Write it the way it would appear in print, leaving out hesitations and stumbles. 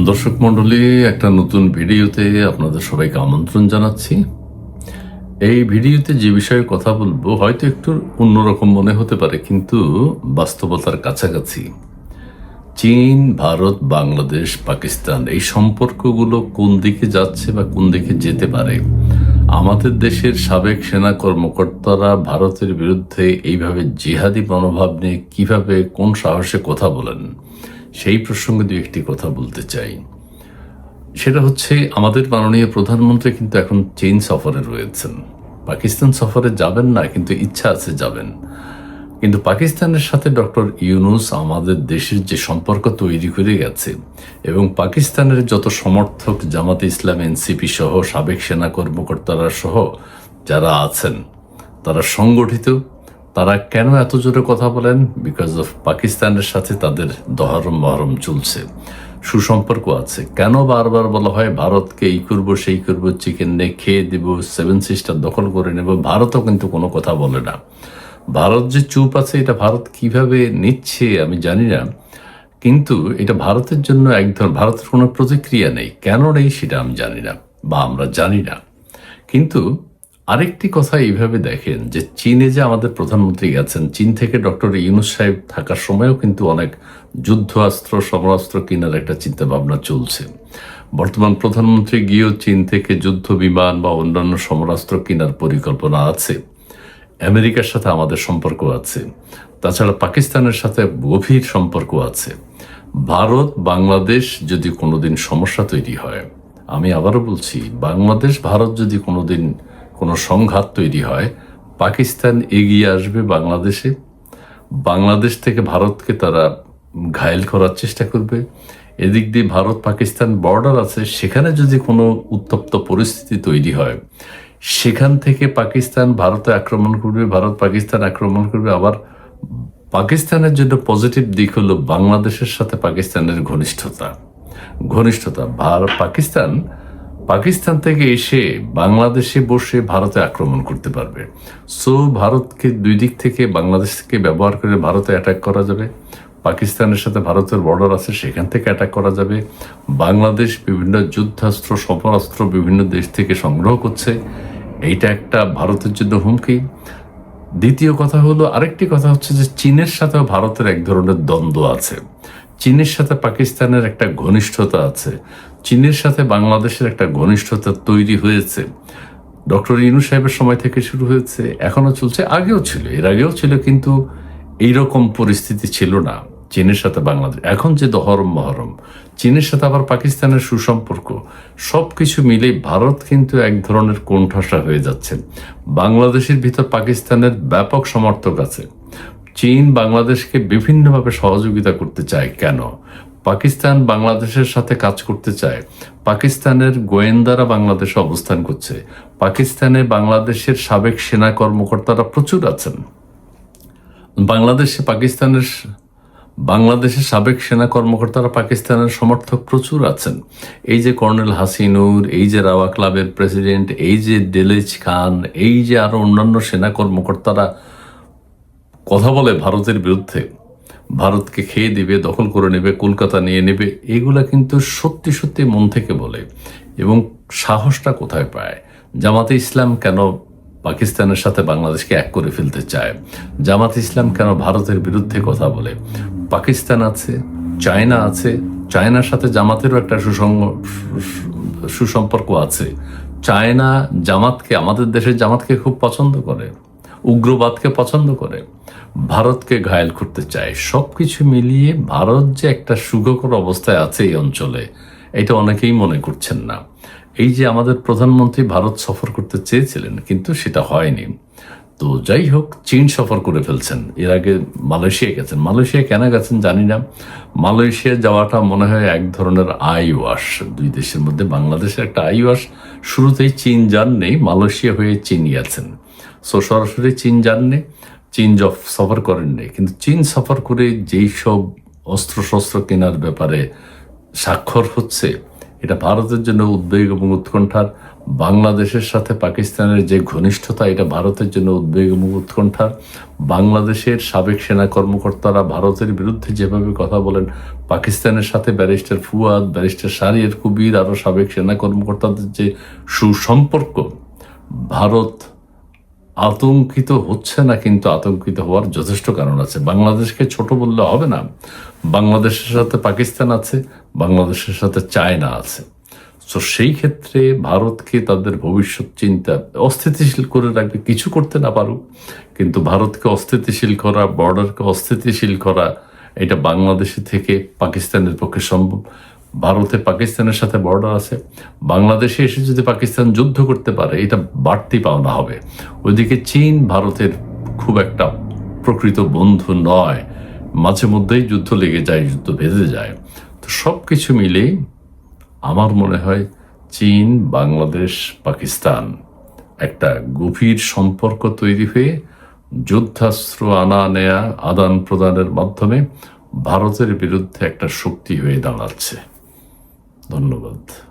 দর্শক মণ্ডলী, একটা নতুন ভিডিওতে আপনাদের সবাইকে আমন্ত্রণ জানাচ্ছি। এই ভিডিওতে যে বিষয়ে কথা বলবো হয়তো একটু অন্যরকম মনে হতে পারে, কিন্তু বাস্তবতার কাছাকাছি। চীন, ভারত, বাংলাদেশ, পাকিস্তান, এই সম্পর্কগুলো কোন দিকে যাচ্ছে বা কোন দিকে যেতে পারে, আমাদের দেশের সাবেক সেনা কর্মকর্তারা ভারতের বিরুদ্ধে এইভাবে জিহাদি মনোভাব নিয়ে কিভাবে, কোন সাহসে কথা বলেন, সেই প্রসঙ্গে দু একটি কথা বলতে চাই। সেটা হচ্ছে, আমাদের মাননীয় প্রধানমন্ত্রী কিন্তু এখন চীন সফরে রয়েছেন। পাকিস্তান সফরে যাবেন না, কিন্তু ইচ্ছা আছে যাবেন। কিন্তু পাকিস্তানের সাথে ডক্টর ইউনূস আমাদের দেশের যে সম্পর্ক তৈরি করে গেছে, এবং পাকিস্তানের যত সমর্থক, জামাতে ইসলাম, এনসিপি সহ সাবেক সেনা কর্মকর্তারা সহ যারা আছেন, তারা সংগঠিত। তারা কেন এত জোরে কথা বলেন? বিকজ অফ পাকিস্তানের সাথে তাদের দহরম মহরম চলছে, সুসম্পর্ক আছে। কেন বারবার বলা হয় ভারতকে এই করবো সেই করবো, চিকেন নে খেয়ে দিব, 7 সিস্টার দখল করে নেব? ভারতও কিন্তু কোনো কথা বলে না। ভারত যে চুপ আছে, এটা ভারত কিভাবে নিচ্ছে আমি জানি না, কিন্তু এটা ভারতের জন্য এক ধরনের, ভারতের কোনো প্রতিক্রিয়া নেই। কেন নেই সেটা আমি জানি না, বা আমরা জানি না। কিন্তু আরেকটি কথা এইভাবে দেখেন যে, চীনে যে আমাদের প্রধানমন্ত্রী গেছেন, চীন থেকে ডক্টর ইউনূস সাহেব থাকার সময়ও কিন্তু অনেক যুদ্ধাস্ত্র, সমরাস্ত্র কেনার একটা চিন্তা ভাবনা চলছে। বর্তমান প্রধানমন্ত্রী গিয়েও চীন থেকে যুদ্ধ বিমান বা অন্যান্য সমরাস্ত্র কেনার পরিকল্পনা আছে। আমেরিকার সাথে আমাদের সম্পর্ক আছে, তাছাড়া পাকিস্তানের সাথে গভীর সম্পর্ক আছে। ভারত বাংলাদেশ যদি কোনোদিন সমস্যা তৈরি হয়, আমি আবারও বলছি, বাংলাদেশ ভারত যদি কোনোদিন কোনো সংঘাত তৈরি হয়, পাকিস্তান এগিয়ে আসবে বাংলাদেশে, বাংলাদেশ থেকে ভারতকে তারা ঘায়েল করার চেষ্টা করবে। এদিক দিয়ে ভারত পাকিস্তান বর্ডার আছে, সেখানে যদি কোনো উত্তপ্ত পরিস্থিতি তৈরি হয়, সেখান থেকে পাকিস্তান ভারতে আক্রমণ করবে, ভারত পাকিস্তান আক্রমণ করবে। আবার পাকিস্তানের জন্য পজিটিভ দিক হলো বাংলাদেশের সাথে পাকিস্তানের ঘনিষ্ঠতা। পাকিস্তান থেকে এসে বাংলাদেশে বসে ভারতে আক্রমণ করতে পারবে। সো ভারতকে দুই দিক থেকে, বাংলাদেশ থেকে ব্যবহার করে ভারতে অ্যাটাক করা যাবে। পাকিস্তানের সাথে ভারতের বর্ডার আছে, সেখান থেকে অ্যাটাক করা যাবে। বাংলাদেশ বিভিন্ন যুদ্ধাস্ত্র, সমরাস্ত্র বিভিন্ন দেশ থেকে সংগ্রহ করছে, এইটা একটা ভারতের জন্য হুমকি। দ্বিতীয় কথা হলো, আরেকটি কথা হচ্ছে যে, চীনের সাথেও ভারতের এক ধরনের দ্বন্দ্ব আছে। চীনের সাথে পাকিস্তানের একটা ঘনিষ্ঠতা আছে, চীনের সাথে বাংলাদেশের একটা ঘনিষ্ঠতা তৈরি হয়েছে। ডক্টর ইউনূস সাহেবের সময় থেকে শুরু হয়েছে, এখনো চলছে, আগেও ছিল, এর আগেও ছিল, কিন্তু এইরকম পরিস্থিতি ছিল না চীনের সাথে বাংলাদেশ। এখন যে দহরম মহরম, চীনের সাথে আবার পাকিস্তানের সুসম্পর্ক, সব কিছু মিলে ভারত কিন্তু এক ধরনের কোণঠাসা হয়ে যাচ্ছে। বাংলাদেশের ভিতর পাকিস্তানের ব্যাপক সমর্থক আছে। চীন বাংলাদেশকে বিভিন্নভাবে সহযোগিতা করতে চায়। কেন? পাকিস্তান বাংলাদেশের সাথে কাজ করতে চায়। পাকিস্তানের গোয়েন্দারা বাংলাদেশে অবস্থান করছে। পাকিস্তানে বাংলাদেশের সাবেক সেনা কর্মকর্তারা প্রচুর আছেন। বাংলাদেশের সাবেক সেনা কর্মকর্তারা পাকিস্তানের সমর্থক প্রচুর আছেন। এই যে কর্নেল হাসিনুর, এই যে রাওয়া ক্লাবের প্রেসিডেন্ট, এই যে ডেলেজ খান, এই যে আরো অন্যান্য সেনা কর্মকর্তারা কথা বলে ভারতের বিরুদ্ধে, ভারতকে খেয়ে দিবে, দখল করে নেবে, কলকাতা নিয়ে নেবে, এগুলা কিন্তু সত্যি সত্যি মন থেকে বলে। এবং সাহসটা কোথায় পায়? জামাতে ইসলাম কেন পাকিস্তানের সাথে বাংলাদেশকে এক করে ফেলতে চায়? জামাতে ইসলাম কেন ভারতের বিরুদ্ধে কথা বলে? পাকিস্তান আছে, চায়না আছে, চায়নার সাথে জামাতেরও একটা সুসম্পর্ক আছে। চায়না জামাতকে, আমাদের দেশের জামাতকে খুব পছন্দ করে, উগ্রবাদকে পছন্দ করে, ভারতকে ঘায়েল করতে চায়। সবকিছু মিলিয়ে ভারত যে একটা সুখকর অবস্থায় আছে এই অঞ্চলে, এটা অনেকেই মনে করছেন না। এই যে আমাদের প্রধানমন্ত্রী ভারত সফর করতে চেয়েছিলেন, কিন্তু সেটা হয়নি। তো যাই হোক, চীন সফর করে ফেলছেন। এর আগে মালয়েশিয়া গেছেন। মালয়েশিয়া কেন গেছেন জানি না। মালয়েশিয়া যাওয়াটা মনে হয় এক ধরনের আই ওয়াশ, দুই দেশের মধ্যে বাংলাদেশের একটা আই ওয়াশ। শুরুতেই চীন যাননি, মালয়েশিয়া হয়ে চীন গেছেন। সো সরাসরি চীন যাননি, চীন সফর করেননি। কিন্তু চীন সফর করে যেই সব অস্ত্রশস্ত্র কেনার ব্যাপারে স্বাক্ষর হচ্ছে, এটা ভারতের জন্য উদ্বেগ এবং উৎকণ্ঠার। বাংলাদেশের সাথে পাকিস্তানের যে ঘনিষ্ঠতা, এটা ভারতের জন্য উদ্বেগ এবং উৎকণ্ঠার। বাংলাদেশের সাবেক সেনা কর্মকর্তারা ভারতের বিরুদ্ধে যেভাবে কথা বলেন, পাকিস্তানের সাথে ব্যারিস্টার ফুয়াদ, ব্যারিস্টার শাহরিয়ার কবির, আরও সাবেক সেনা কর্মকর্তাদের যে সুসম্পর্ক, ভারত আতঙ্কিত হচ্ছে না, কিন্তু আতঙ্কিত হওয়ার যথেষ্ট কারণ আছে। বাংলাদেশকে ছোট বললে হবে না। বাংলাদেশের সাথে পাকিস্তান আছে, বাংলাদেশের সাথে চায়না আছে। তো সেই ক্ষেত্রে ভারতকে তাদের ভবিষ্যৎ চিন্তা অস্থিতিশীল করে রাখবে, কিছু করতে না পারুক, কিন্তু ভারতকে অস্থিতিশীল করা, বর্ডারকে অস্থিতিশীল করা, এটা বাংলাদেশে থেকে পাকিস্তানের পক্ষে সম্ভব। ভারতে পাকিস্তানের সাথে বর্ডার আছে, বাংলাদেশে এসে যদি পাকিস্তান যুদ্ধ করতে পারে, এটা বাড়তি পাওনা হবে। ওইদিকে চীন ভারতের খুব একটা প্রকৃত বন্ধু নয়, মাঝে মধ্যেই যুদ্ধ লেগে যায়, যুদ্ধ বেঁধে যায়। তো সব কিছু মিলেই আমার মনে হয় চীন, বাংলাদেশ, পাকিস্তান একটা গভীর সম্পর্ক তৈরি হয়ে যুদ্ধাস্ত্র আনা নেয়া, আদান প্রদানের মাধ্যমে ভারতের বিরুদ্ধে একটা শক্তি হয়ে দাঁড়াচ্ছে। ধন্যবাদ।